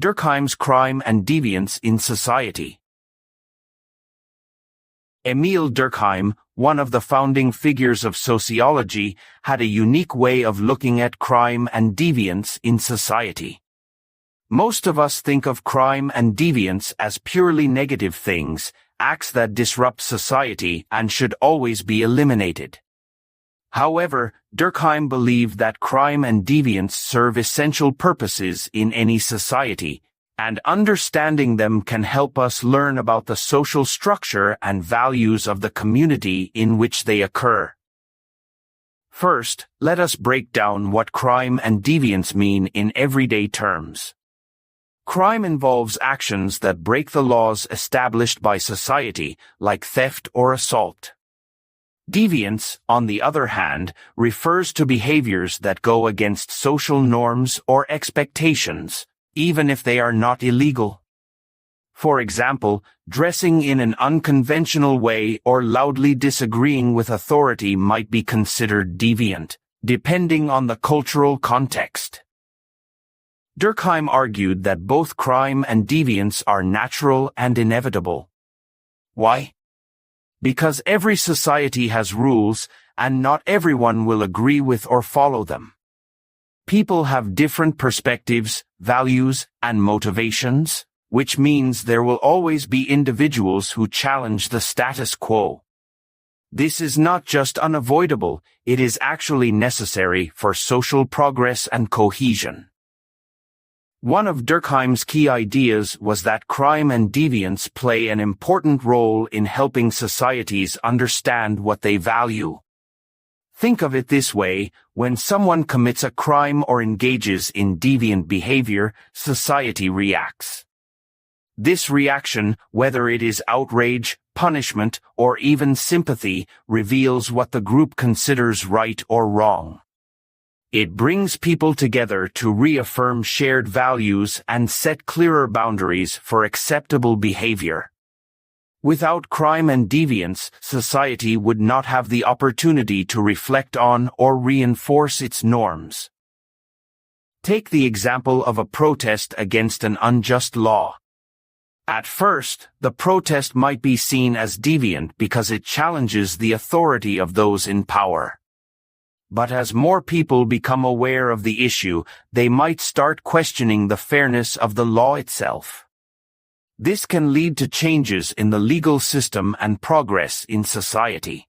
Durkheim's Crime and Deviance in Society. Emile Durkheim, one of the founding figures of sociology, had a unique way of looking at crime and deviance in society. Most of us think of crime and deviance as purely negative things, acts that disrupt society and should always be eliminated. However, Durkheim believed that crime and deviance serve essential purposes in any society, and understanding them can help us learn about the social structure and values of the community in which they occur. First, let us break down what crime and deviance mean in everyday terms. Crime involves actions that break the laws established by society, like theft or assault. Deviance, on the other hand, refers to behaviors that go against social norms or expectations, even if they are not illegal. For example, dressing in an unconventional way or loudly disagreeing with authority might be considered deviant, depending on the cultural context. Durkheim argued that both crime and deviance are natural and inevitable. Why? Because every society has rules, and not everyone will agree with or follow them. People have different perspectives, values, and motivations, which means there will always be individuals who challenge the status quo. This is not just unavoidable, it is actually necessary for social progress and cohesion. One of Durkheim's key ideas was that crime and deviance play an important role in helping societies understand what they value. Think of it this way: when someone commits a crime or engages in deviant behavior, society reacts. This reaction, whether it is outrage, punishment, or even sympathy, reveals what the group considers right or wrong. It brings people together to reaffirm shared values and set clearer boundaries for acceptable behavior. Without crime and deviance, society would not have the opportunity to reflect on or reinforce its norms. Take the example of a protest against an unjust law. At first, the protest might be seen as deviant because it challenges the authority of those in power. But as more people become aware of the issue, they might start questioning the fairness of the law itself. This can lead to changes in the legal system and progress in society.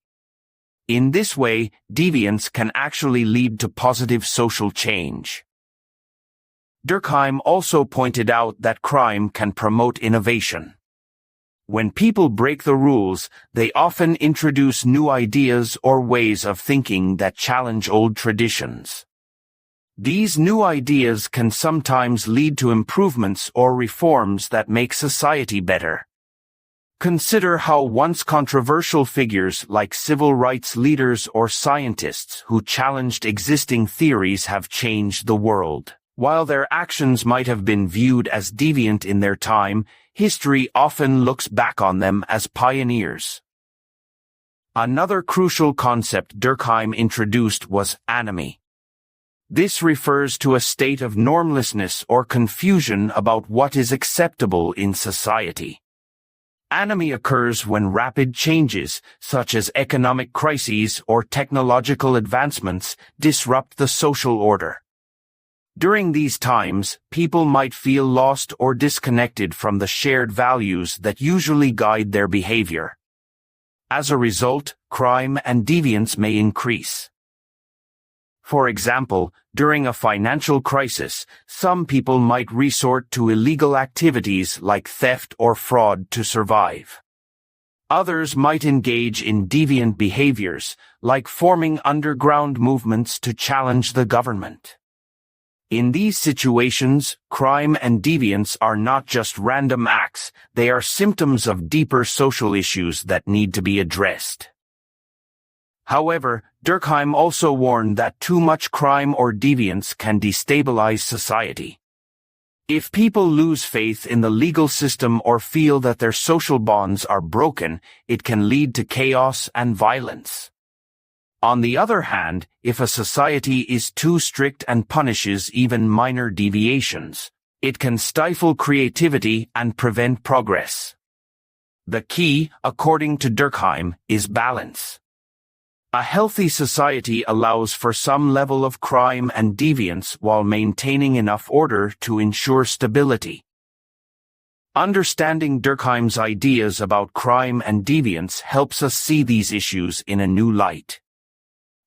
In this way, deviance can actually lead to positive social change. Durkheim also pointed out that crime can promote innovation. When people break the rules, they often introduce new ideas or ways of thinking that challenge old traditions. These new ideas can sometimes lead to improvements or reforms that make society better. Consider how once controversial figures like civil rights leaders or scientists who challenged existing theories have changed the world. While their actions might have been viewed as deviant in their time, history often looks back on them as pioneers. Another crucial concept Durkheim introduced was anomie. This refers to a state of normlessness or confusion about what is acceptable in society. Anomie occurs when rapid changes, such as economic crises or technological advancements, disrupt the social order. During these times, people might feel lost or disconnected from the shared values that usually guide their behavior. As a result, crime and deviance may increase. For example, during a financial crisis, some people might resort to illegal activities like theft or fraud to survive. Others might engage in deviant behaviors, like forming underground movements to challenge the government. In these situations, crime and deviance are not just random acts, they are symptoms of deeper social issues that need to be addressed. However, Durkheim also warned that too much crime or deviance can destabilize society. If people lose faith in the legal system or feel that their social bonds are broken, it can lead to chaos and violence. On the other hand, if a society is too strict and punishes even minor deviations, It can stifle creativity and prevent progress. The key, according to Durkheim, is balance. A healthy society allows for some level of crime and deviance while maintaining enough order to ensure stability. Understanding Durkheim's ideas about crime and deviance helps us see these issues in a new light.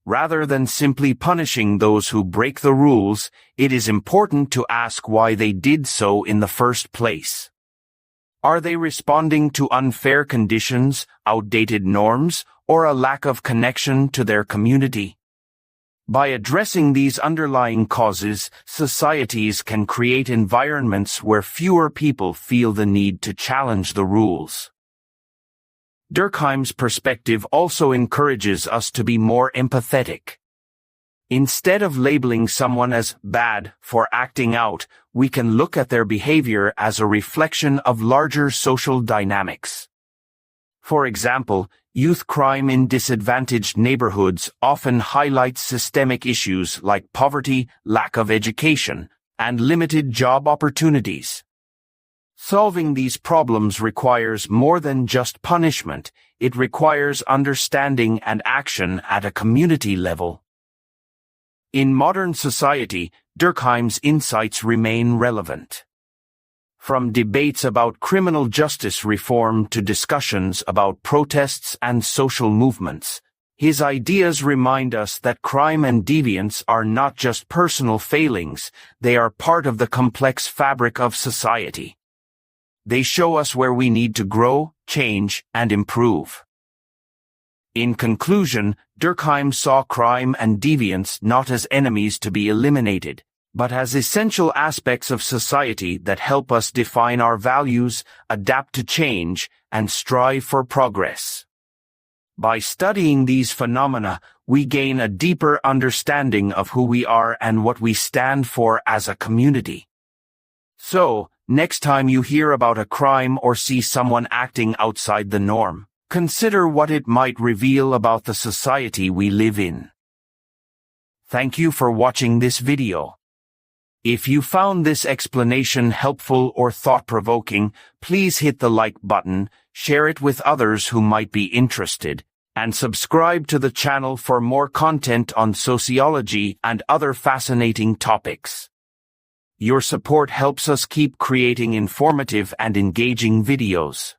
Rather than simply punishing those who break the rules, it is important to ask why they did so in the first place. Are they responding to unfair conditions, outdated norms, or a lack of connection to their community? By addressing these underlying causes, societies can create environments where fewer people feel the need to challenge the rules. Durkheim's perspective also encourages us to be more empathetic. Instead of labeling someone as bad for acting out, we can look at their behavior as a reflection of larger social dynamics. For example, youth crime in disadvantaged neighborhoods often highlights systemic issues like poverty, lack of education, and limited job opportunities. Solving these problems requires more than just punishment, it requires understanding and action at a community level. In modern society, Durkheim's insights remain relevant. From debates about criminal justice reform to discussions about protests and social movements, his ideas remind us that crime and deviance are not just personal failings, they are part of the complex fabric of society. They show us where we need to grow, change, and improve. In conclusion, Durkheim saw crime and deviance not as enemies to be eliminated, but as essential aspects of society that help us define our values, adapt to change, and strive for progress. By studying these phenomena, we gain a deeper understanding of who we are and what we stand for as a community. So, next time you hear about a crime or see someone acting outside the norm, consider what it might reveal about the society we live in. Thank you for watching this video. If you found this explanation helpful or thought-provoking, please hit the like button, share it with others who might be interested, and subscribe to the channel for more content on sociology and other fascinating topics. Your support helps us keep creating informative and engaging videos.